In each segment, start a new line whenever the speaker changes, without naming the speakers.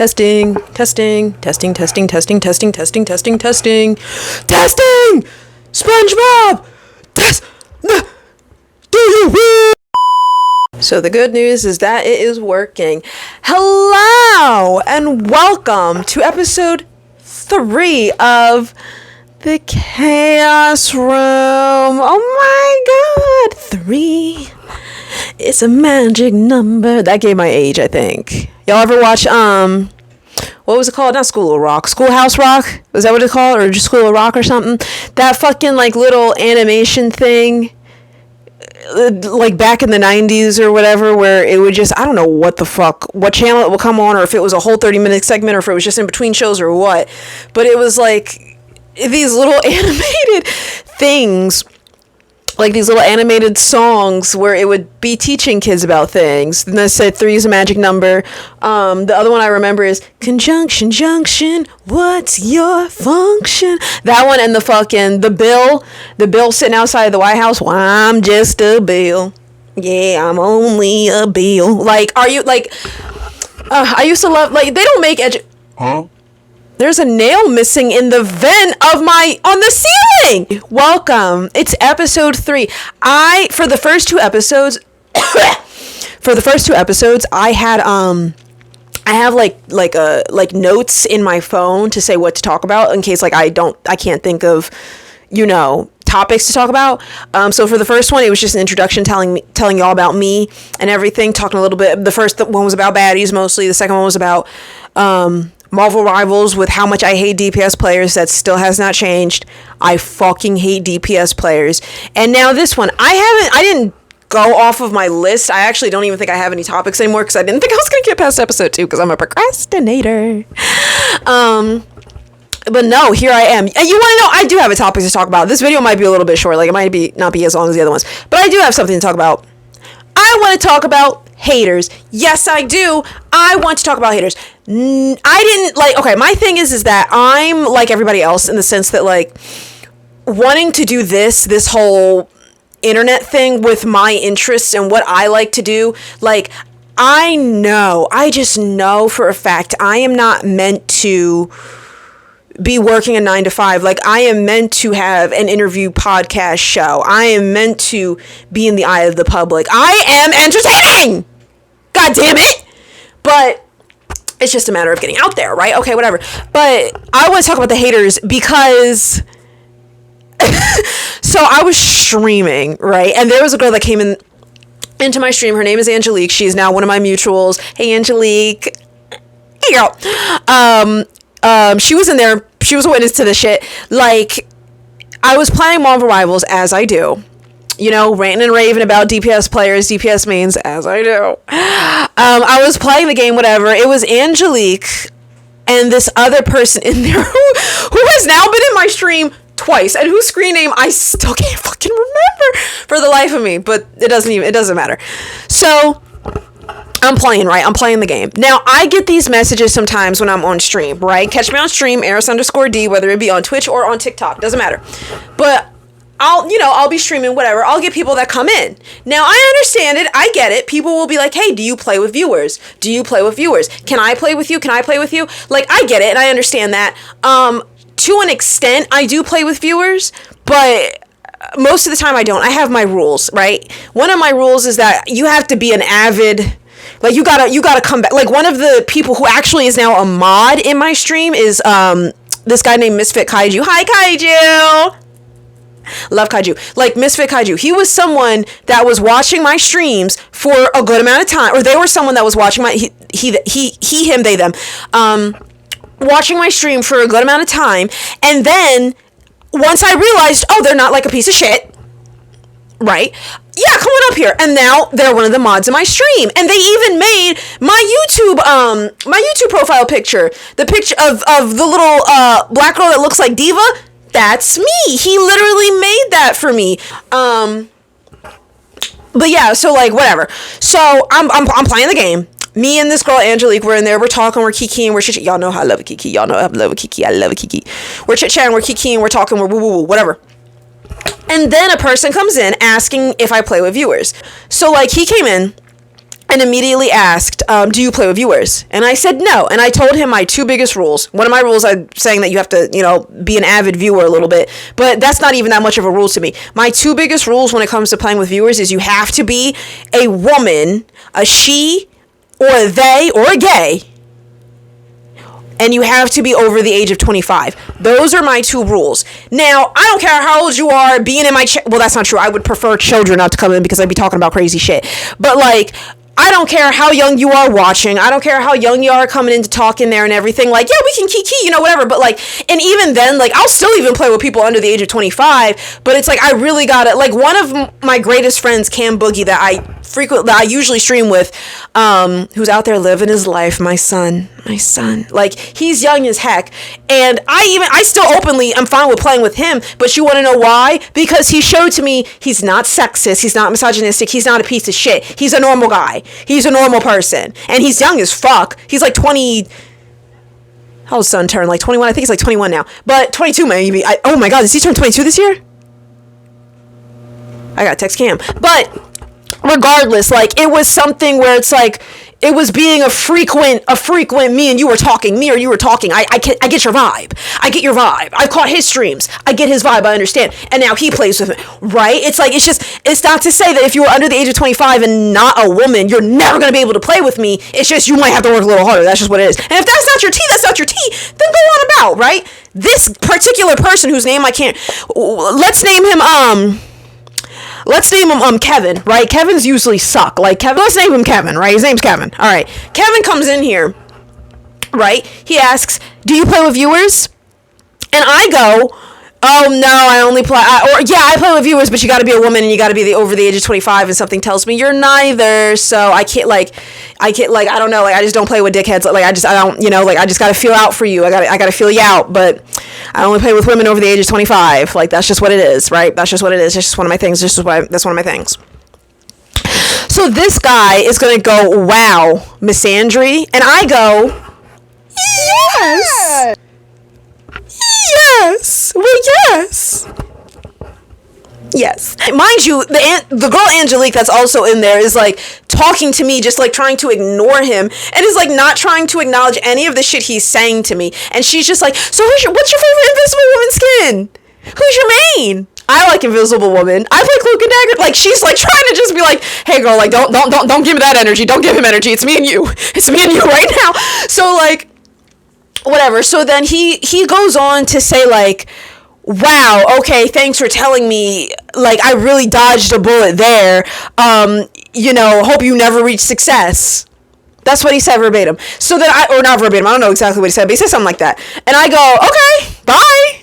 Testing, testing, testing, testing, testing, testing, testing, testing, testing, testing! SpongeBob! Do you win? So the good news is that it is working. Hello and welcome to episode 3 of the Chaos Room. Oh my god, 3. It's a magic number. That gave my age, I think. Y'all ever watch, what was it called? Not School of Rock. Schoolhouse Rock? Was that what it's called? Or just School of Rock or something? That fucking, like, little animation thing, like, back in the 90s or whatever, where it would just, I don't know what the fuck, what channel it would come on, or if it was a whole 30-minute segment, or if it was just in between shows or what. But it was, like, these little animated things, like these little animated songs where it would be teaching kids about things. And I said 3 is a magic number. The other one I remember is Conjunction Junction, what's your function? That one, and the bill sitting outside of the White House. Well, I'm just a bill. Yeah, I'm only a bill. Like, are you, like, I used to love, like, they don't make Huh? There's a nail missing in the vent of on the ceiling. Welcome. It's episode 3. For the first two episodes, I have like notes in my phone to say what to talk about in case, like, I can't think of, topics to talk about. So for the first one, it was just an introduction telling y'all about me and everything, talking a little bit. The first one was about baddies mostly. The second one was about, Marvel Rivals, with how much I hate DPS players. That still has not changed. I fucking hate DPS players. And now this one, I didn't go off of my list. I actually don't even think I have any topics anymore because I didn't think I was going to get past episode 2 because I'm a procrastinator. But no, here I am. And you want to know, I do have a topic to talk about. This video might be a little bit short. Like, it might not be as long as the other ones. But I do have something to talk about. I want to talk about haters. Yes, I do. I want to talk about haters. My thing is that I'm like everybody else in the sense that, like, wanting to do this whole internet thing with my interests and what I like to do, like, I just know for a fact I am not meant to be working a 9 to 5. Like, I am meant to have an interview podcast show. I am meant to be in the eye of the public. I am entertaining! God damn it! But it's just a matter of getting out there, right? Okay, whatever. But I want to talk about the haters because so I was streaming, right? And there was a girl that came into my stream. Her name is Angelique. She's now one of my mutuals. Hey, Angelique. Hey, girl. She was in there. She was a witness to this shit. Like, I was playing Marvel Rivals, as I do. Ranting and raving about DPS players, DPS mains, as I do. I was playing the game, whatever. It was Angelique and this other person in there who has now been in my stream twice, and whose screen name I still can't fucking remember for the life of me, but it doesn't matter. So I'm playing, right? I'm playing the game. Now, I get these messages sometimes when I'm on stream, right? Catch me on stream, Eris_D, whether it be on Twitch or on TikTok, doesn't matter. But I'll be streaming, whatever. I'll get people that come in. Now, I understand it. I get it. People will be like, hey, do you play with viewers? Do you play with viewers? Can I play with you? Can I play with you? Like, I get it, and I understand that. To an extent, I do play with viewers, but most of the time I don't. I have my rules, right? One of my rules is that you have to be an avid, like, you gotta come back. Like, one of the people who actually is now a mod in my stream is this guy named Misfit Kaiju. Hi, Kaiju! Love Kaiju. Like, Misfit Kaiju. He was someone that was watching my streams for a good amount of time, or they were someone that was watching my, he, him, they, them, watching my stream for a good amount of time, and then, once I realized, oh, they're not like a piece of shit, right? Yeah, come on up here. And now they're one of the mods in my stream. And they even made my YouTube profile picture, the picture of the little black girl that looks like Diva. That's me. He literally made that for me. But yeah, so, like, whatever. So I'm playing the game. Me and this girl Angelique, we're in there, we're talking, we're kikiing, we're chit-chatting. Y'all know how I love a kiki. Y'all know I love a kiki. I love a kiki. We're chit-chatting, we're kikiing, we're talking, we're woo-woo-woo, whatever. And then a person comes in asking if I play with viewers. So, like, he came in and immediately asked, do you play with viewers? And I said no. And I told him my two biggest rules. One of my rules, I'm saying that you have to, be an avid viewer a little bit, but that's not even that much of a rule to me. My two biggest rules when it comes to playing with viewers is you have to be a woman, a she, or a they, or a gay, and you have to be over the age of 25. Those are my two rules. Now, I don't care how old you are, being in my... well, that's not true. I would prefer children not to come in because I'd be talking about crazy shit. But, like, I don't care how young you are watching. I don't care how young you are coming in to talk in there and everything. Like, yeah, we can kiki, whatever. But, like, and even then, like, I'll still even play with people under the age of 25. But it's like, I really gotta... Like, one of my greatest friends, Cam Boogie, that I usually stream with, who's out there living his life, my son, like, he's young as heck, and I still openly, I'm fine with playing with him, but you want to know why? Because he showed to me he's not sexist, he's not misogynistic, he's not a piece of shit, he's a normal guy, he's a normal person, and he's young as fuck, he's like 20, how old son turned, like 21, I think he's like 21 now, but 22 maybe, oh my god, does he turn 22 this year? I gotta text Cam, but regardless, like, it was something where it's like, it was being a frequent me and you were talking, me or you were talking. I get your vibe. I get your vibe. I caught his streams. I get his vibe. I understand. And now he plays with me, right? It's like, it's not to say that if you were under the age of 25 and not a woman, you're never going to be able to play with me. It's just, you might have to work a little harder. That's just what it is. And if that's not your tea, that's not your tea, then go on about, right? This particular person whose name I can't, let's name him Kevin, right? Kevins usually suck. Like, Kevin, let's name him Kevin, right? His name's Kevin. All right. Kevin comes in here, right? He asks, do you play with viewers? And I go, oh, no, I only play, I play with viewers, but you got to be a woman and you got to be over the age of 25, and something tells me you're neither, so I can't, I don't know, like, I just don't play with dickheads, like, I just got to feel out for you, I got to feel you out, but I only play with women over the age of 25, like, that's just what it is, right? That's just what it is, it's just one of my things, that's one of my things. So this guy is going to go, wow, misandry, and I go, yes! Yes. Well, yes. Yes. Mind you, the girl Angelique that's also in there is like talking to me, just like trying to ignore him, and is like not trying to acknowledge any of the shit he's saying to me. And she's just like, so what's your favorite Invisible Woman skin? Who's your main? I like Invisible Woman. I play Cloak and Dagger. Like, she's like trying to just be like, hey girl, like don't give me that energy. Don't give him energy. It's me and you. It's me and you right now. So like, whatever. So then he goes on to say like, wow, okay, thanks for telling me, like, I really dodged a bullet there, hope you never reach success. That's what he said verbatim. So then or not verbatim, I don't know exactly what he said, but he said something like that. And I go, okay, bye.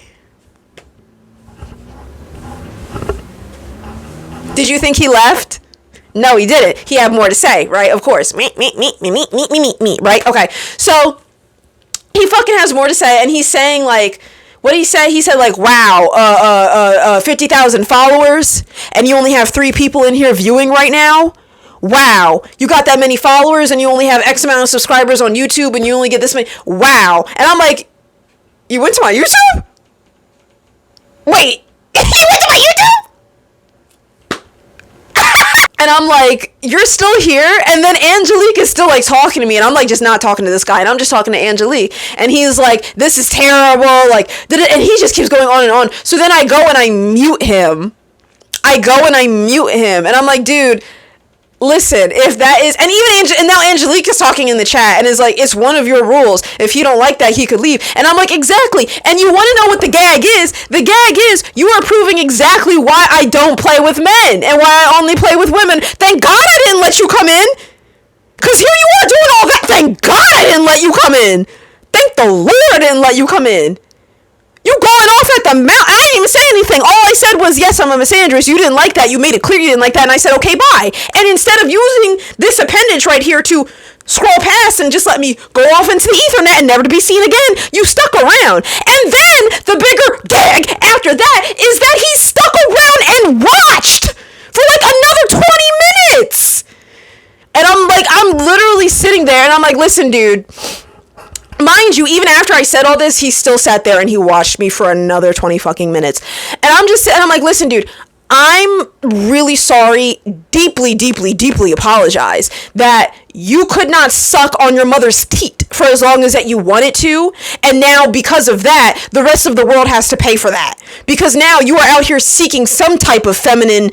Did you think he left? No, he didn't. He had more to say, right? Of course. Me, right? Okay. So he fucking has more to say, and he's saying, like, what did he say? He said, like, wow, 50,000 followers, and you only have 3 people in here viewing right now? Wow, you got that many followers, and you only have X amount of subscribers on YouTube, and you only get this many? Wow. And I'm like, you went to my YouTube? Wait, you went to my YouTube? And I'm like, you're still here? And then Angelique is still like talking to me, and I'm like just not talking to this guy, and I'm just talking to Angelique. And he's like, this is terrible, like, and he just keeps going on and on. So then I go and I mute him. And I'm like, dude, listen, if that is, and now Angelique is talking in the chat and is like, it's one of your rules. If he don't like that, he could leave. And I'm like, exactly. And you want to know what the gag is? The gag is you are proving exactly why I don't play with men and why I only play with women. Thank God I didn't let you come in. Because here you are doing all that. Thank God I didn't let you come in. Thank the Lord I didn't let you come in. You going off at the mouth. I didn't even say anything. All I said was, yes, I'm a misandrist. You didn't like that. You made it clear you didn't like that. And I said, okay, bye. And instead of using this appendage right here to scroll past and just let me go off into the ethernet and never to be seen again, you stuck around. And then the bigger gag after that is that he stuck around and watched for like another 20 minutes. And I'm literally sitting there and I'm like, listen, dude. Mind you, even after I said all this, he still sat there and he watched me for another 20 fucking minutes. And I'm like, listen, dude, I'm really sorry, deeply, deeply, deeply apologize that you could not suck on your mother's teat for as long as that you wanted to. And now because of that, the rest of the world has to pay for that. Because now you are out here seeking some type of feminine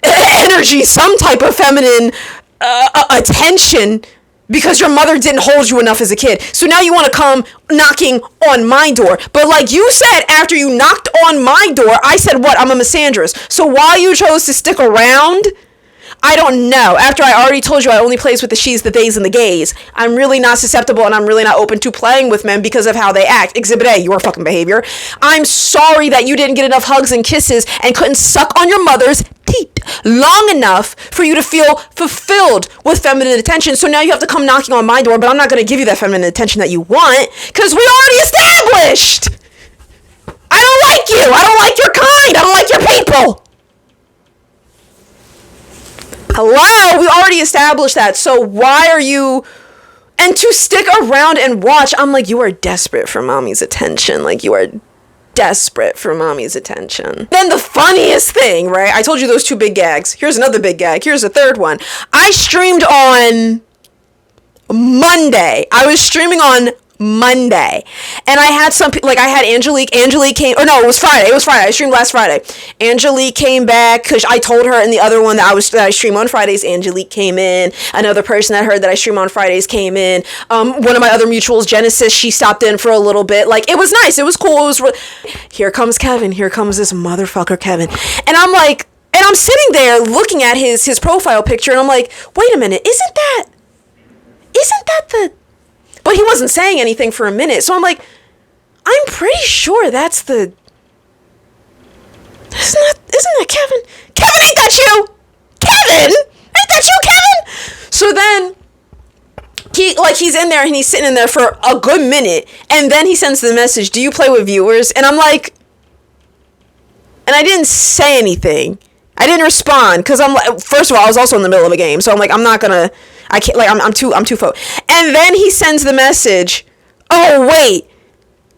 energy, some type of feminine attention, because your mother didn't hold you enough as a kid. So now you want to come knocking on my door. But like you said, after you knocked on my door, I said, what? I'm a misandrist. So why you chose to stick around, I don't know. After I already told you I only plays with the she's, the theys, and the gays. I'm really not susceptible, and I'm really not open to playing with men because of how they act. Exhibit A, your fucking behavior. I'm sorry that you didn't get enough hugs and kisses and couldn't suck on your mother's teat long enough for you to feel fulfilled with feminine attention. So now you have to come knocking on my door, but I'm not going to give you that feminine attention that you want because we already established. I don't like you. I don't like your kind. I don't like your people. Hello? We already established that. So why are you... And to stick around and watch, I'm like, you are desperate for mommy's attention. Like, you are desperate for mommy's attention. Then the funniest thing, right? I told you those two big gags. Here's another big gag. Here's a third one. I streamed on Monday. I was streaming on Monday, and I had some, like, I had Angelique came, or no, it was Friday, I streamed last Friday. Angelique came back, because I told her in the other one that I stream on Fridays. Angelique came in, another person that heard that I stream on Fridays came in, one of my other mutuals, Genesis, she stopped in for a little bit. Like, it was nice, it was cool, here comes Kevin, here comes this motherfucker Kevin, and I'm like, and I'm sitting there looking at his profile picture, and I'm like, wait a minute, isn't that the... But he wasn't saying anything for a minute. So I'm like, I'm pretty sure that's the... Isn't that Kevin? Kevin, ain't that you? Kevin? Ain't that you, Kevin? So then, he's in there and he's sitting in there for a good minute. And then he sends the message, do you play with viewers? And I'm like... And I didn't say anything. I didn't respond. Because I'm like, first of all, I was also in the middle of a game. So I'm like, I'm not gonna... I can't, like, I'm too And then he sends the message, oh, wait,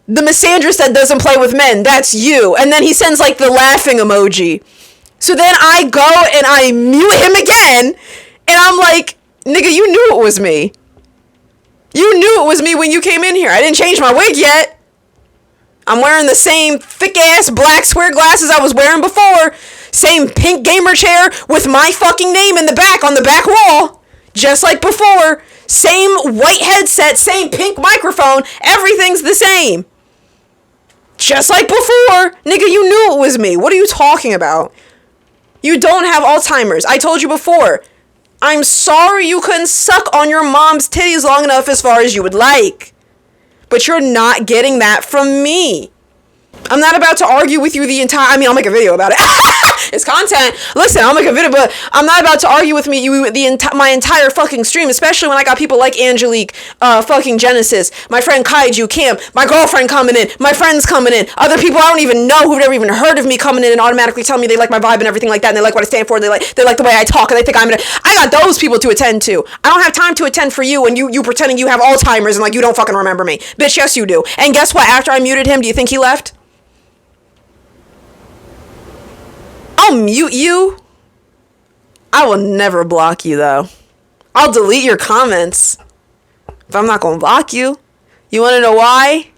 the misandrist that doesn't play with men, that's you. And then he sends, like, the laughing emoji. So then I go and I mute him again, and I'm like, nigga, you knew it was me. You knew it was me when you came in here. I didn't change my wig yet. I'm wearing the same thick-ass black square glasses I was wearing before. Same pink gamer chair with my fucking name in the back on the back wall. Just like before, same white headset, same pink microphone, everything's the same. Just like before, nigga, you knew it was me. What are you talking about? You don't have Alzheimer's. I told you before. I'm sorry you couldn't suck on your mom's titties long enough as far as you would like. But you're not getting that from me. I'm not about to argue with you I'll make a video about it. It's content. Listen, I'll make a video, but I'm not about to argue with my entire fucking stream, especially when I got people like Angelique, fucking Genesis, my friend Kaiju, Cam, my girlfriend coming in, my friends coming in, other people I don't even know who've never even heard of me coming in and automatically telling me they like my vibe and everything like that, and they like what I stand for, and they like the way I talk, and they think I got those people to attend to. I don't have time to attend for you and you pretending you have Alzheimer's and like you don't fucking remember me. Bitch, yes you do. And guess what? After I muted him, do you think he left? I'll mute you. I will never block you, though. I'll delete your comments. But I'm not going to block you. You want to know why?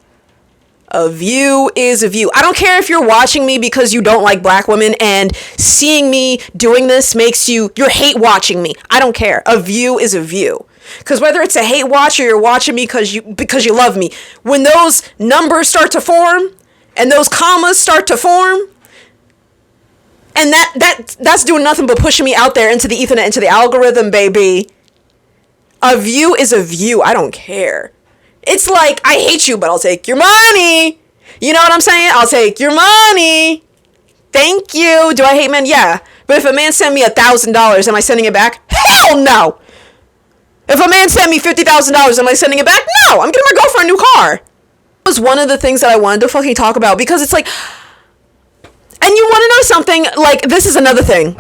A view is a view. I don't care if you're watching me because you don't like black women and seeing me doing this makes you're hate watching me. I don't care. A view is a view. Because whether it's a hate watch or you're watching me because you love me, when those numbers start to form and those commas start to form, and that's doing nothing but pushing me out there into the ethernet, into the algorithm, baby. A view is a view. I don't care. It's like, I hate you, but I'll take your money. You know what I'm saying? I'll take your money. Thank you. Do I hate men? Yeah. But if a man sent me $1,000, am I sending it back? Hell no. If a man sent me $50,000, am I sending it back? No. I'm getting my girlfriend a new car. That was one of the things that I wanted to fucking talk about, because it's like... And you want to know something? Like, this is another thing.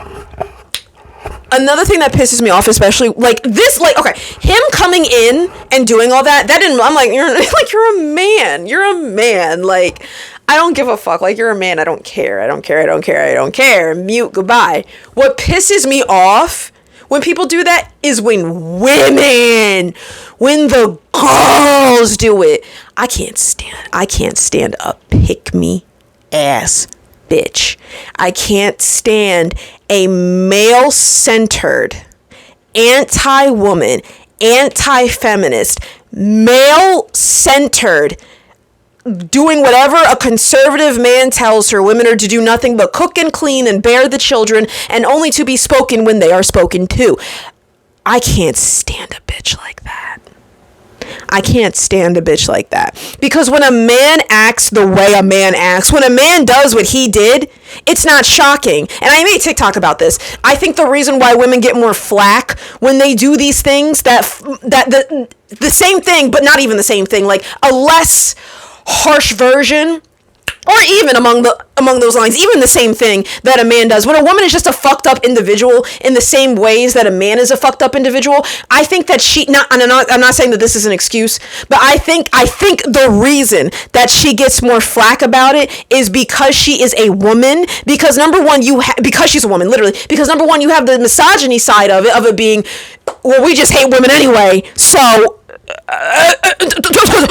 Another thing that pisses me off, especially, like, this, like, okay, him coming in and doing all that didn't, I'm like, you're a man. You're a man. Like, I don't give a fuck. Like, you're a man. I don't care. I don't care. I don't care. I don't care. Mute. Goodbye. What pisses me off when people do that is when the girls do it. I can't stand a pick-me ass bitch. I can't stand a male-centered, anti-woman, anti-feminist, male-centered, doing whatever a conservative man tells her women are to do nothing but cook and clean and bear the children and only to be spoken when they are spoken to. I can't stand a bitch like that. I can't stand a bitch like that. Because when a man acts the way a man acts, when a man does what he did, it's not shocking. And I made TikTok about this. I think the reason why women get more flack when they do these things, that the same thing, but not even the same thing, like a less harsh version, or even among those lines, even the same thing that a man does. When a woman is just a fucked up individual in the same ways that a man is a fucked up individual, I think that I'm not saying that this is an excuse, but I think the reason that she gets more flack about it is because she is a woman. Because number one, because she's a woman, literally. Because number one, you have the misogyny side of it being, well, we just hate women anyway, so.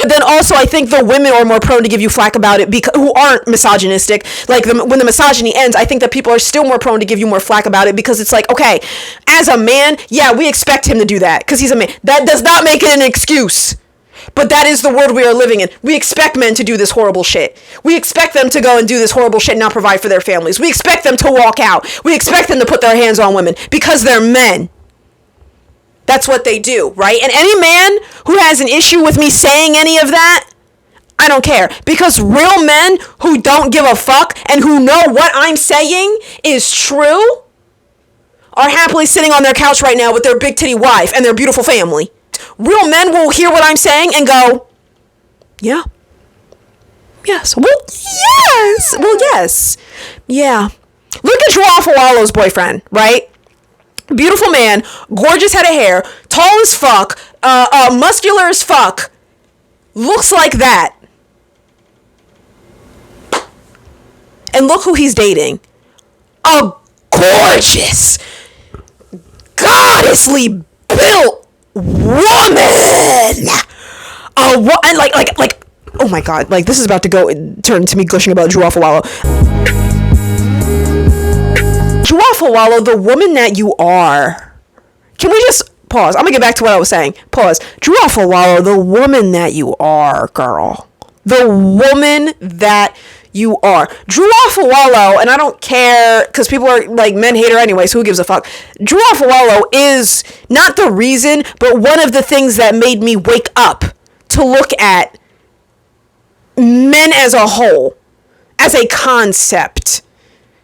Then also I think the women are more prone to give you flack about it because who aren't misogynistic. Like when the misogyny ends, I think that people are still more prone to give you more flack about it because it's like, okay, as a man, yeah, we expect him to do that because he's a man. That does not make it an excuse. But that is the world we are living in. We expect men to do this horrible shit. We expect them to go and do this horrible shit and not provide for their families. We expect them to walk out. We expect them to put their hands on women because they're men. That's what they do, right? And any man who has an issue with me saying any of that, I don't care. Because real men who don't give a fuck and who know what I'm saying is true are happily sitting on their couch right now with their big titty wife and their beautiful family. Real men will hear what I'm saying and go, yeah. Yes. Well, yes. Well, yes. Yeah. Look at Joao Fawalo's boyfriend, right? Beautiful man, gorgeous head of hair, tall as fuck, muscular as fuck, looks like that. And look who he's dating. A gorgeous, goddessly built woman. And like, oh my God, like this is about to turn to me gushing about Joao Fawalo. Joao Fawalo, the woman that you are. Can we just pause? I'm gonna get back to what I was saying. Pause. Joao Fawalo, the woman that you are, girl. The woman that you are. Joao Fawalo, and I don't care because people are like, men hate her anyway, so who gives a fuck? Joao Fawalo is not the reason, but one of the things that made me wake up to look at men as a whole, as a concept.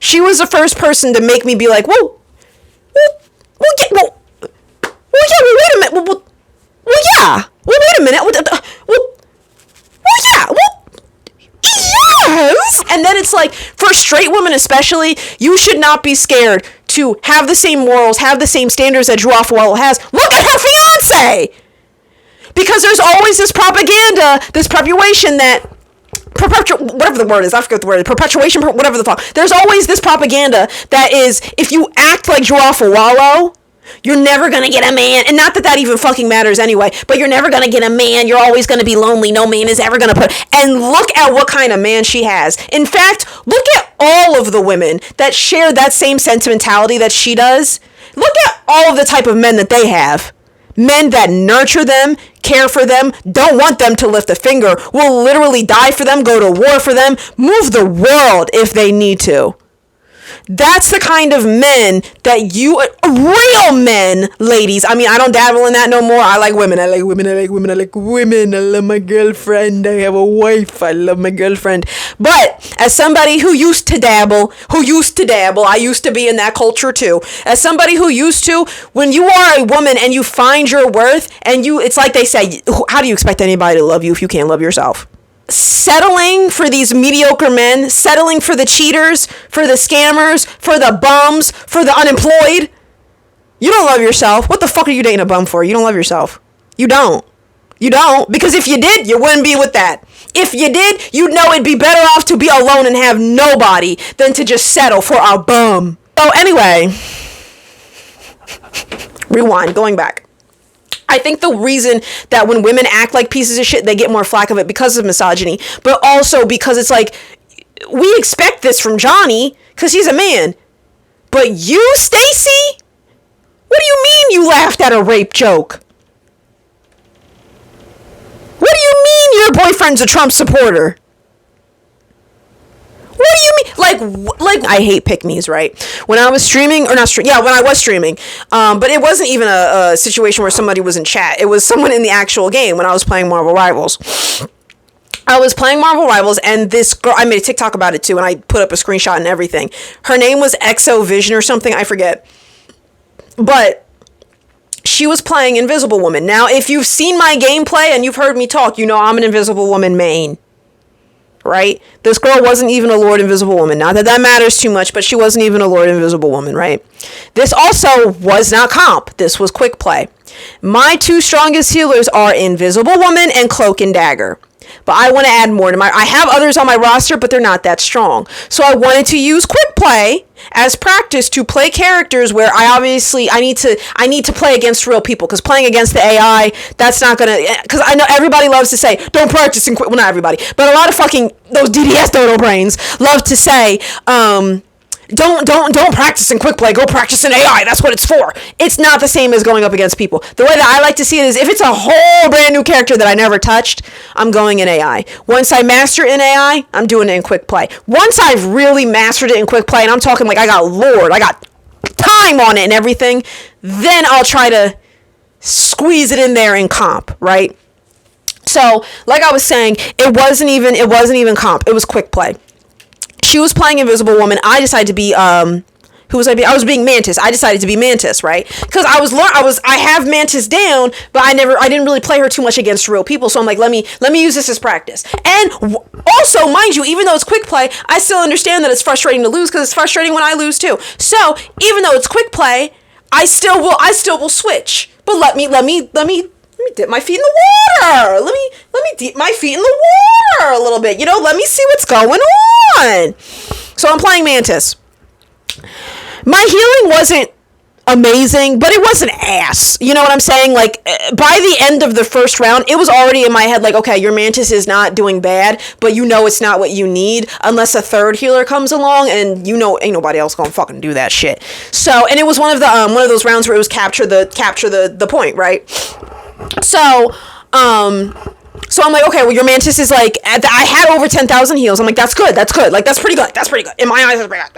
She was the first person to make me be like, wait a minute. Yes. And then it's like, for straight women especially, you should not be scared to have the same morals, have the same standards that Joao Fawalo has. Look at her fiance. Because there's always this propaganda, this perpetuation that, whatever the word is, I forget the word, perpetuation, whatever the fuck. There's always this propaganda that is, if you act like Joao Fawalo, you're never gonna get a man. And not that that even fucking matters anyway, but you're never gonna get a man. You're always gonna be lonely. No man is ever gonna put. And look at what kind of man she has. In fact, look at all of the women that share that same sentimentality that she does. Look at all of the type of men that they have. Men that nurture them, care for them, don't want them to lift a finger, will literally die for them, go to war for them, move the world if they need to. That's the kind of men that real men, ladies. I mean, I don't dabble in that no more. I like women. I love my girlfriend. I have a wife. I love my girlfriend. But as somebody who used to dabble, I used to be in that culture too. As somebody who used to, when you are a woman and you find your worth and it's like they say, how do you expect anybody to love you if you can't love yourself? Settling for these mediocre men, settling for the cheaters, for the scammers, for the bums, for the unemployed. You don't love yourself. What the fuck are you dating a bum for? You don't love yourself. You don't. You don't, because if you did, you wouldn't be with that. If you did, you'd know it'd be better off to be alone and have nobody than to just settle for a bum. So anyway, rewind, going back. I think the reason that when women act like pieces of shit, they get more flack of it because of misogyny, but also because it's like, we expect this from Johnny because he's a man. But you, Stacy? What do you mean you laughed at a rape joke? What do you mean your boyfriend's a Trump supporter? What do you mean? Like I hate pick-me's, right? When I was streaming, when I was streaming, but it wasn't even a situation where somebody was in chat. It was someone in the actual game when I was playing Marvel Rivals. I was playing Marvel Rivals, and this girl, I made a TikTok about it too, and I put up a screenshot and everything. Her name was Exo Vision or something, I forget. But she was playing Invisible Woman. Now, if you've seen my gameplay and you've heard me talk, you know I'm an Invisible Woman main. Right? This girl wasn't even a Lord Invisible Woman. Not that that matters too much, but she wasn't even a Lord Invisible Woman, right? This also was not comp. This was quick play. My two strongest healers are Invisible Woman and Cloak and Dagger. But I want to add more to I have others on my roster, but they're not that strong. So I wanted to use quick play as practice to play characters where I need to play against real people, because playing against the AI, that's not gonna, because I know everybody loves to say don't practice in quick, well, not everybody, but a lot of fucking those DDS dodo brains love to say don't practice in quick play, go practice in AI, that's what it's for. It's not the same as going up against people. The way that I like to see it is, if it's a whole brand new character that I never touched, I'm going in AI. Once I master in AI, I'm doing it in quick play. Once I've really mastered it in quick play, and I'm talking like I got time on it and everything, then I'll try to squeeze it in there in comp, right? So like I was saying, it wasn't even comp, it was quick play. She was playing Invisible Woman. I decided to be who was I being? I was being Mantis. I decided to be Mantis, right? Because I have Mantis down, but I didn't really play her too much against real people. So I'm like, let me use this as practice. And also, mind you, even though it's quick play, I still understand that it's frustrating to lose, because it's frustrating when I lose too. So even though it's quick play, I still will switch. But let me dip my feet in the water. Let me dip my feet in the water a little bit. Let me see what's going on. So I'm playing Mantis. My healing wasn't amazing, but it wasn't ass. You know what I'm saying? Like, by the end of the first round, it was already in my head like, okay, your Mantis is not doing bad, but it's not what you need unless a third healer comes along, and ain't nobody else gonna fucking do that shit. So, and it was one of those rounds where it was capture the point, right? So I'm like, okay, well, your Mantis is like, I had over 10,000 heals. I'm like, that's good. Like, that's pretty good. In my eyes, that's pretty good.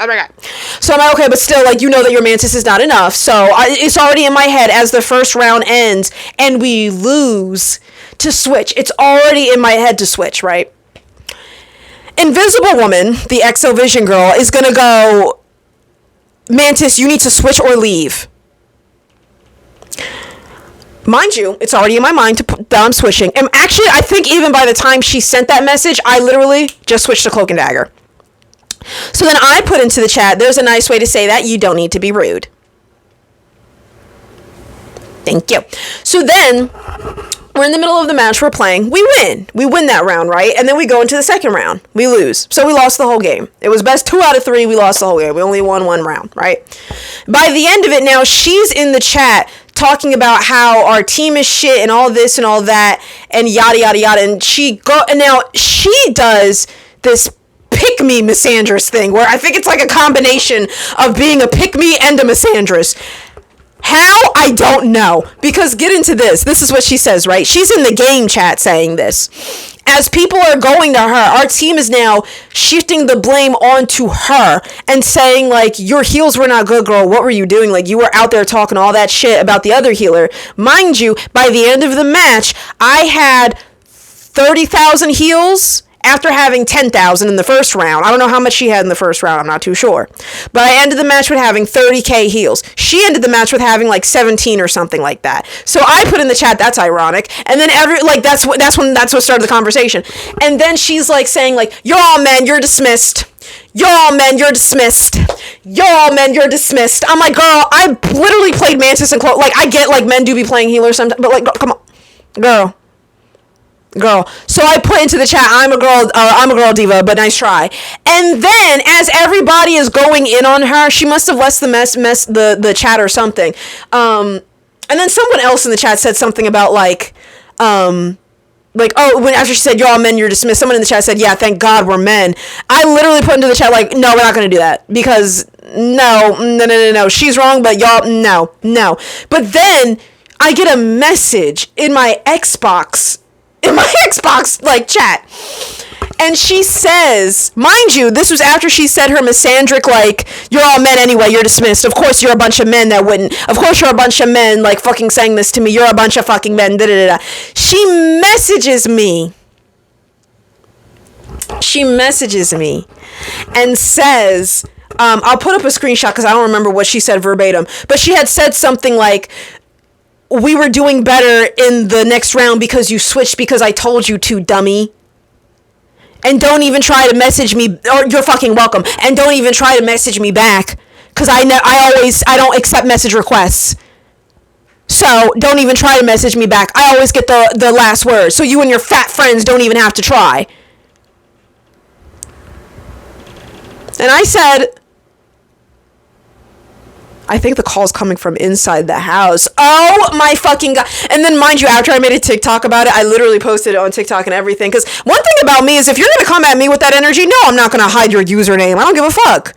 So I'm like, okay, but still, like, that your Mantis is not enough. So it's already in my head as the first round ends and we lose to switch. It's already in my head to switch, right? Invisible Woman, the Exo Vision girl, is going to go, Mantis, you need to switch or leave. Mind you, it's already in my mind that I'm switching. And actually, I think even by the time she sent that message, I literally just switched to Cloak and Dagger. So then I put into the chat, there's a nice way to say that. You don't need to be rude. Thank you. So then, we're in the middle of the match, we're playing, we win that round, right? And then we go into the second round, we lose. So we lost the whole game. It was best 2 out of 3, we lost the whole game. We only won 1 round, right? By the end of it, now she's in the chat talking about how our team is shit and all this and all that and yada yada yada, and she does this pick me misandrous thing where I think it's like a combination of being a pick me and a misandrous. How? I don't know. Because get into this. This is what she says, right? She's in the game chat saying this. As people are going to her, our team is now shifting the blame onto her and saying, like, your heals were not good, girl. What were you doing? Like, you were out there talking all that shit about the other healer. Mind you, by the end of the match, I had 30,000 heals after having 10,000 in the first round. I don't know how much she had in the first round. I'm not too sure. But I ended the match with having 30k heals. She ended the match with having like 17 or something like that. So I put in the chat, that's ironic. And then that's what started the conversation. And then she's like saying like, you're all men, you're dismissed. Y'all men, you're dismissed. Y'all men, you're dismissed. I'm like, girl, I literally played Mantis and Cloak. Like, I get like men do be playing healers sometimes, but like, come on, girl. Girl. So I put into the chat, I'm a girl diva, but nice try. And then as everybody is going in on her, she must have left the chat or something. And then someone else in the chat said something about after she said, "You're all men, you're dismissed," someone in the chat said, "Yeah, thank God we're men." I literally put into the chat, like, no, we're not going to do that, because no, she's wrong, but y'all, no. But then I get a message in my Xbox, like, chat, and she says, mind you, this was after she said her misandric, like, "You're all men anyway, you're dismissed. Of course you're a bunch of men that wouldn't. Of course you're a bunch of men, like, fucking saying this to me. You're a bunch of fucking men, da-da-da-da." She messages me and says, I'll put up a screenshot because I don't remember what she said verbatim, but she had said something like, "We were doing better in the next round because you switched because I told you to, dummy. And don't even try to message me, or you're fucking welcome. And don't even try to message me back, because I don't accept message requests. So don't even try to message me back. I always get the last word. So you and your fat friends don't even have to try." And I said, I think the call's coming from inside the house. Oh my fucking God. And then, mind you, after I made a TikTok about it, I literally posted it on TikTok and everything. Because one thing about me is, if you're going to come at me with that energy, no, I'm not going to hide your username. I don't give a fuck.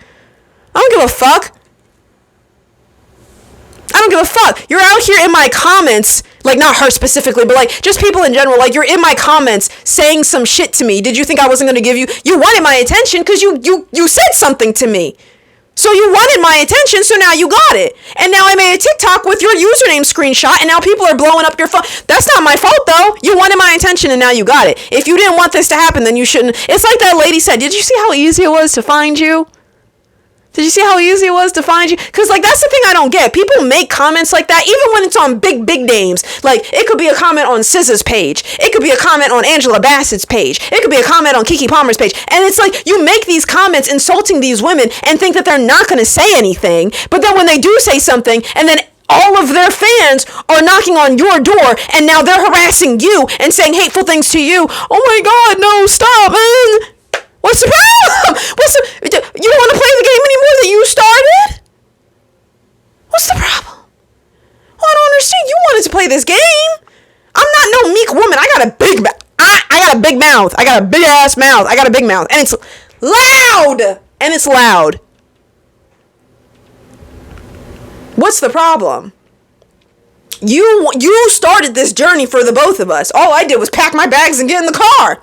You're out here in my comments, like, not her specifically, but like just people in general, like, you're in my comments saying some shit to me. Did you think I wasn't going to give you wanted my attention because you said something to me. So you wanted my attention, so now you got it. And now I made a TikTok with your username screenshot, and now people are blowing up your phone. That's not my fault, though. You wanted my attention, and now you got it. If you didn't want this to happen, then you shouldn't. It's like that lady said, did you see how easy it was to find you? Because, like, that's the thing I don't get. People make comments like that, even when it's on big names. Like, it could be a comment on SZA's page. It could be a comment on Angela Bassett's page. It could be a comment on Keke Palmer's page. And it's like, you make these comments insulting these women and think that they're not going to say anything. But then when they do say something, and then all of their fans are knocking on your door, and now they're harassing you and saying hateful things to you. Oh my God, no, stop, man. What's the problem? You don't want to play the game anymore that you started? What's the problem? Well, I don't understand. You wanted to play this game. I'm not no meek woman. I got a big mouth. I got a big mouth. I got a big ass mouth. I got a big mouth. And it's loud. What's the problem? You started this journey for the both of us. All I did was pack my bags and get in the car.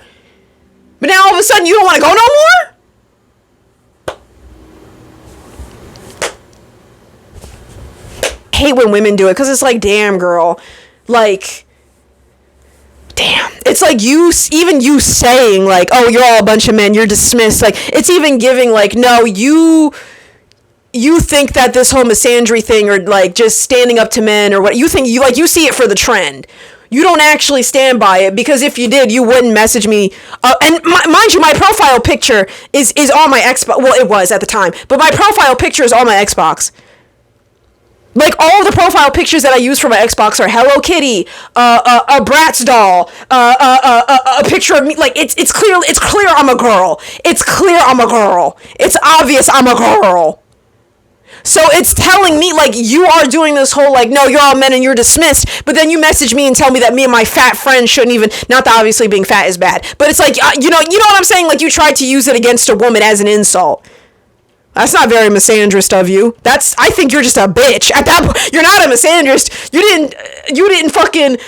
But now all of a sudden you don't want to go no more? I hate when women do it, because it's like, damn, girl. Like, damn. It's like you saying, like, oh, you're all a bunch of men, you're dismissed. Like, it's even giving, like, no, you think that this whole misandry thing, or like just standing up to men, or what you think, you see it for the trend. You don't actually stand by it, because if you did, you wouldn't message me. And mind you, my profile picture is on my Xbox. Well, it was at the time, but my profile picture is on my Xbox. Like, all of the profile pictures that I use for my Xbox are Hello Kitty, a Bratz doll, a picture of me. Like, it's clear I'm a girl. It's obvious I'm a girl. So it's telling me, like, you are doing this whole, like, no, you're all men and you're dismissed, but then you message me and tell me that me and my fat friend shouldn't even, not that obviously being fat is bad, but it's like, you know what I'm saying? Like, you tried to use it against a woman as an insult. That's not very misandrist of you. I think you're just a bitch. At that point, you're not a misandrist. You didn't fucking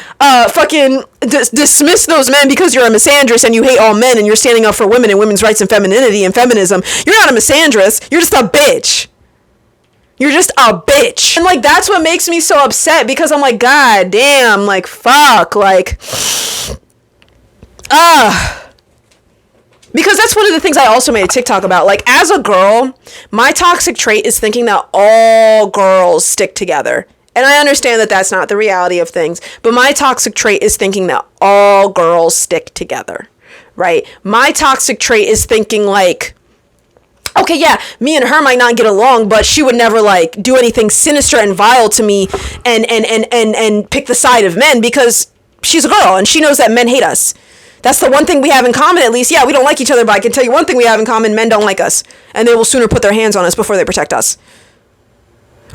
dismiss those men because you're a misandrist and you hate all men and you're standing up for women and women's rights and femininity and feminism. You're not a misandrist. You're just a bitch. You're just a bitch. And, like, that's what makes me so upset, because I'm like, God damn, like, fuck, like, because that's one of the things I also made a TikTok about. Like, as a girl, my toxic trait is thinking that all girls stick together. And I understand that that's not the reality of things, but my toxic trait is thinking that all girls stick together, right? My toxic trait is thinking, like, okay, yeah, me and her might not get along, but she would never, like, do anything sinister and vile to me and pick the side of men, because she's a girl and she knows that men hate us. That's the one thing we have in common, at least. Yeah, we don't like each other, but I can tell you one thing we have in common. Men don't like us. And they will sooner put their hands on us before they protect us.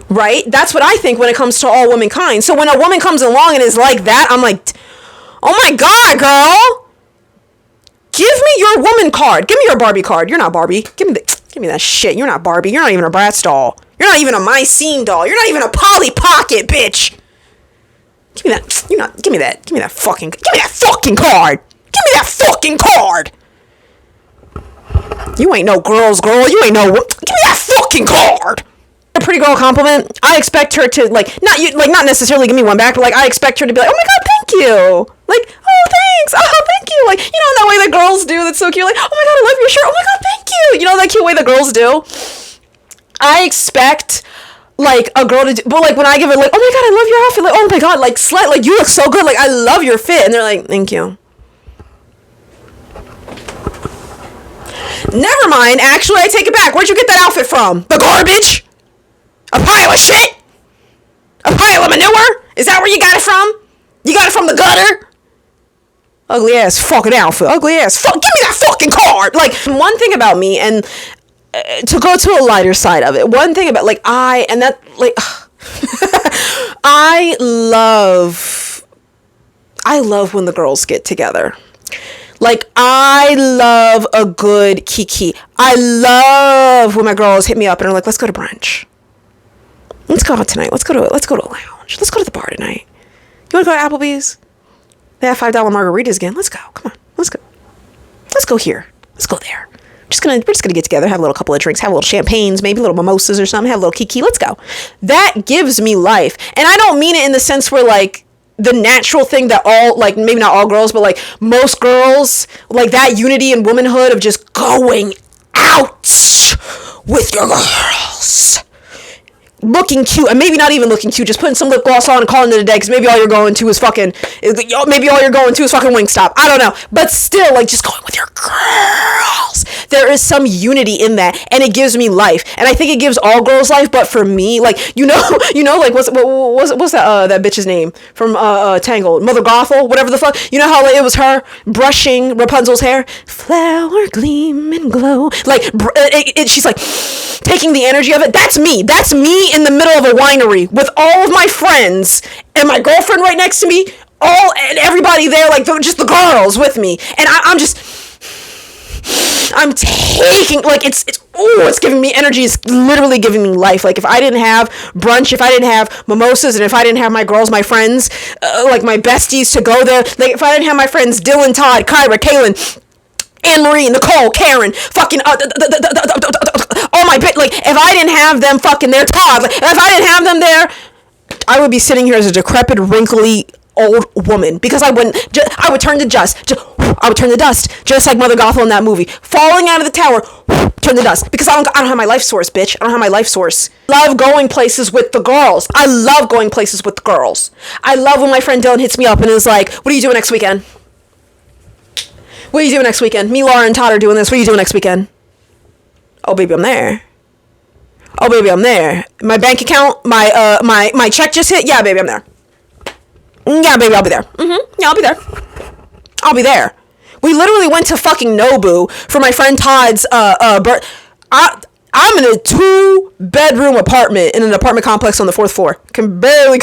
Right? That's what I think when it comes to all womankind. So when a woman comes along and is like that, I'm like, oh my God, girl. Give me your woman card. Give me your Barbie card. You're not Barbie. Give me that shit. You're not Barbie. You're not even a Bratz doll. You're not even a My Scene doll. You're not even a Polly Pocket, bitch. Give me that. Give me that fucking card. Give me that fucking card. You ain't no girl's girl. You ain't no. Give me that fucking card. A pretty girl compliment. I expect her to not necessarily give me one back, but like I expect her to be like, oh my God, thank you. Like, oh thanks. Oh thank you. Like, you know that way the girls do. That's so cute. Like, oh my God, I love your shirt. Oh my God, thank you. You know that cute way the girls do. I expect like a girl to do, but like when I give it like, oh my God, I love your outfit. Like, oh my God, like slut, like you look so good. Like I love your fit, and they're like, thank you. Never mind. Actually, I take it back. Where'd you get that outfit from? The garbage? A pile of shit? A pile of manure? Is that where you got it from? You got it from the gutter? Ugly ass fucking outfit. Ugly ass fuck. Give me that fucking card. Like, one thing about me, and to go to a lighter side of it, one thing about, like, I love when the girls get together. Like, I love a good kiki. I love when my girls hit me up and are like, let's go to brunch. Let's go out tonight. Let's go to a lounge. Let's go to the bar tonight. You want to go to Applebee's? They have $5 margaritas again. Let's go. Come on. Let's go. Let's go here. Let's go there. We're just gonna get together, have a little couple of drinks, have a little champagnes, maybe a little mimosas or something, have a little kiki. Let's go. That gives me life. And I don't mean it in the sense where like the natural thing that all, like, maybe not all girls, but like most girls, like that unity and womanhood of just going out with your girls. Looking cute, and maybe not even looking cute, just putting some lip gloss on and calling it a day, because maybe all you're going to is fucking Wingstop. I don't know, but still, like, just going with your girls. There is some unity in that, and it gives me life, and I think it gives all girls life. But for me, like, you know, like, what's that bitch's name from Tangled, Mother Gothel, whatever the fuck. You know how like, it was her brushing Rapunzel's hair, flower gleam and glow, like she's like taking the energy of it. That's me in the middle of a winery with all of my friends and my girlfriend right next to me, and everybody there, like just the girls with me, and I'm taking, like, it's giving me energy. It's literally giving me life. Like, if I didn't have brunch, if I didn't have mimosas, and if I didn't have my girls, my friends, like my besties to go there, like if I didn't have my friends Dylan, Todd, Kyra, Kaylin, Anne-Marie, Nicole, Karen, fucking all my bit, like, if I didn't have them fucking there, Todd, like, if I didn't have them there, I would be sitting here as a decrepit, wrinkly old woman, because I would turn to dust, just like Mother Gothel in that movie, falling out of the tower, turn to dust, because I don't have my life source, bitch. I don't have my life source. Love going places with the girls. I love going places with the girls. I love when my friend Dylan hits me up and is like, what are you doing next weekend? What are you doing next weekend? Me, Laura, and Todd are doing this. What are you doing next weekend? Oh, baby, I'm there. Oh, baby, I'm there. My bank account, my check just hit. Yeah, baby, I'm there. Yeah, baby, I'll be there. Yeah, I'll be there. I'll be there. We literally went to fucking Nobu for my friend Todd's birth. I'm in a 2-bedroom apartment in an apartment complex on the 4th floor. Can barely,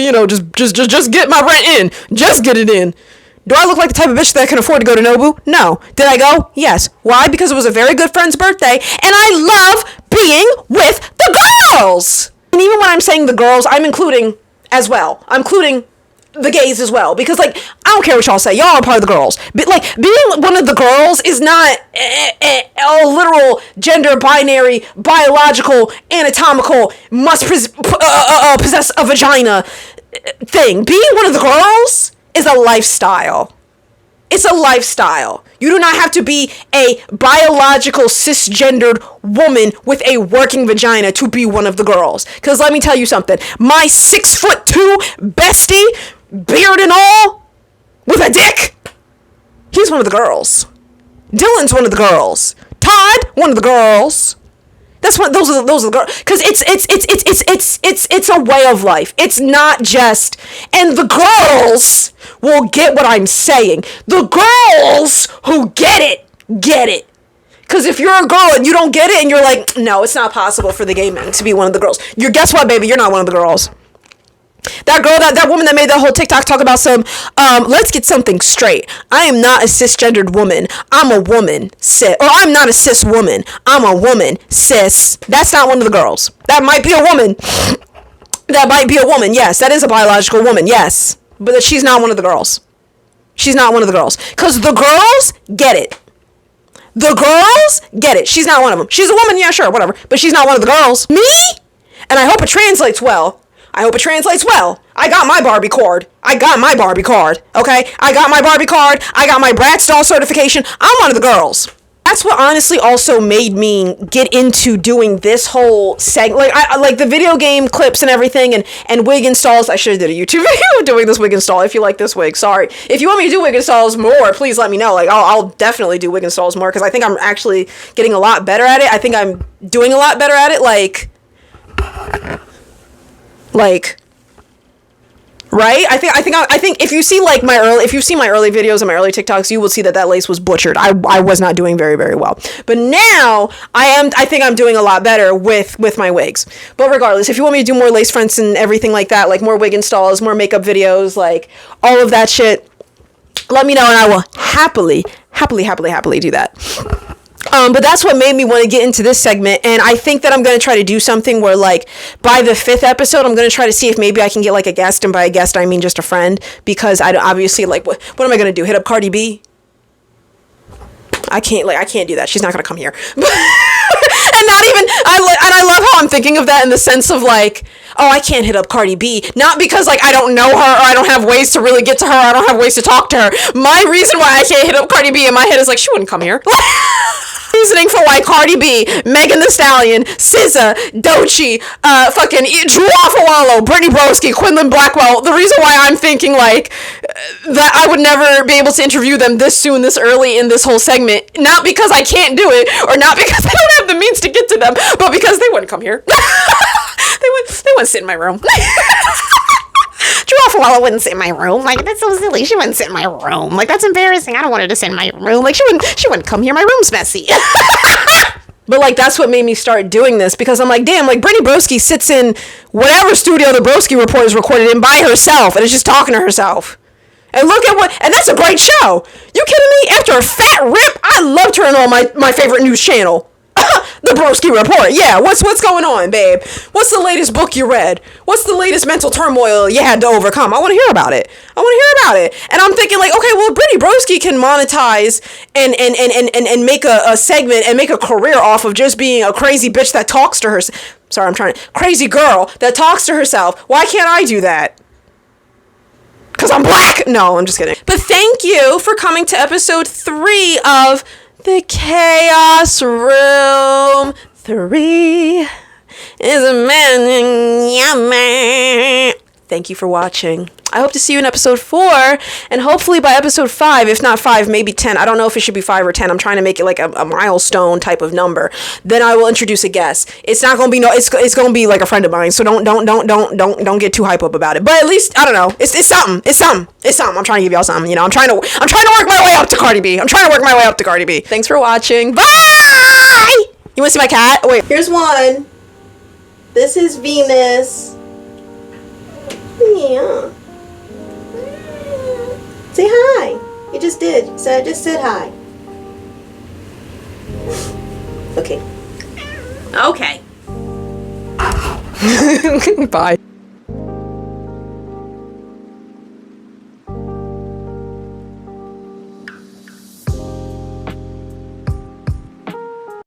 you know, just get my rent in. Just get it in. Do I look like the type of bitch that can afford to go to Nobu? No. Did I go? Yes. Why? Because it was a very good friend's birthday, and I love being with the girls. And even when I'm saying the girls, I'm including as well. I'm including the gays as well, because, like, I don't care what y'all say, y'all are part of the girls, but, like, being one of the girls is not a literal gender binary, biological, anatomical, must possess a vagina thing. Being one of the girls is a lifestyle. It's a lifestyle. You do not have to be a biological cisgendered woman with a working vagina to be one of the girls. Because let me tell you something. My 6'2" bestie, beard and all, with a dick, he's one of the girls. Dylan's one of the girls. Todd, one of the girls. That's what those are the girls, because it's a way of life. It's not just, and the girls will get what I'm saying. The girls who get it. Because if you're a girl and you don't get it and you're like, no, it's not possible for the gay men to be one of the girls. Guess what, baby? You're not one of the girls. That girl, that woman that made that whole TikTok talk about some, let's get something straight. I am not a cisgendered woman. I'm a woman, cis. Or I'm not a cis woman. I'm a woman, cis. That's not one of the girls. That might be a woman. That might be a woman, yes. That is a biological woman, yes. But she's not one of the girls. She's not one of the girls. Because the girls get it. The girls get it. She's not one of them. She's a woman, yeah, sure, whatever. But she's not one of the girls. Me? And I hope it translates well. I got my Barbie card. Okay? I got my Barbie card. I got my Bratz doll certification. I'm one of the girls. That's what honestly also made me get into doing this whole segment. I like the video game clips and everything, and wig installs. I should have did a YouTube video doing this wig install. If you like this wig, sorry. If you want me to do wig installs more, please let me know. Like I'll definitely do wig installs more, because I think I'm actually getting a lot better at it. I think I'm doing a lot better at it. Right? I think if you see like my early videos and my early TikToks, you will see that lace was butchered. I was not doing very, very well. But now I think I'm doing a lot better with my wigs. But regardless, if you want me to do more lace fronts and everything like that, like more wig installs, more makeup videos, like all of that shit, let me know and I will happily do that. But that's what made me want to get into this segment, and I think that I'm going to try to do something where, like, by the 5th episode, I'm going to try to see if maybe I can get, like, a guest, and by a guest, I mean just a friend, because I obviously, like, what am I going to do, hit up Cardi B? I can't do that, she's not going to come here. And not even, I love how I'm thinking of that in the sense of, like, oh, I can't hit up Cardi B, not because, like, I don't know her, or I don't have ways to really get to her, I don't have ways to talk to her. My reason why I can't hit up Cardi B in my head is, like, she wouldn't come here. Reasoning for why Cardi B, Megan Thee Stallion, SZA, Doechii, fucking Drew Afawalo, Brittany Broski, Quinlan Blackwell, the reason why I'm thinking, like, that I would never be able to interview them this soon, this early in this whole segment, not because I can't do it, or not because I don't have the means to get to them, but because they wouldn't come here. They wouldn't sit in my room. Drew Afawalo wouldn't sit in my room. Like, that's so silly. She wouldn't sit in my room. Like, that's embarrassing. I don't want her to sit in my room. Like, she wouldn't come here. My room's messy. But, like, that's what made me start doing this, because I'm like, damn, like, Brittany Broski sits in whatever studio the Broski Report is recorded in by herself, and is just talking to herself. And look at and that's a great show. You kidding me? After a fat rip, I loved her on my favorite news channel. The Broski Report. Yeah, what's going on, babe? What's the latest book you read? What's the latest mental turmoil you had to overcome? I want to hear about it. And I'm thinking, like, okay, well, Brittany Broski can monetize and make a segment and make a career off of just being a crazy bitch that talks to herself. Crazy girl that talks to herself. Why can't I do that? Because I'm black? No, I'm just kidding. But thank you for coming to episode 3 of The Chaos Room. 3 is a man. Thank you for watching. I hope to see you in episode 4, and hopefully by episode 5, if not 5, maybe 10. I don't know if it should be 5 or 10. I'm trying to make it like a milestone type of number. Then I will introduce a guest. It's not gonna be it's gonna be like a friend of mine. So don't get too hype up about it. But at least I don't know. It's something. I'm trying to give y'all something. You know, I'm trying to work my way up to Cardi B. Thanks for watching. Bye. You wanna see my cat? Oh, wait. Here's one. This is Venus. Yeah. Say hi. You just did. So I just said hi. Okay. Bye.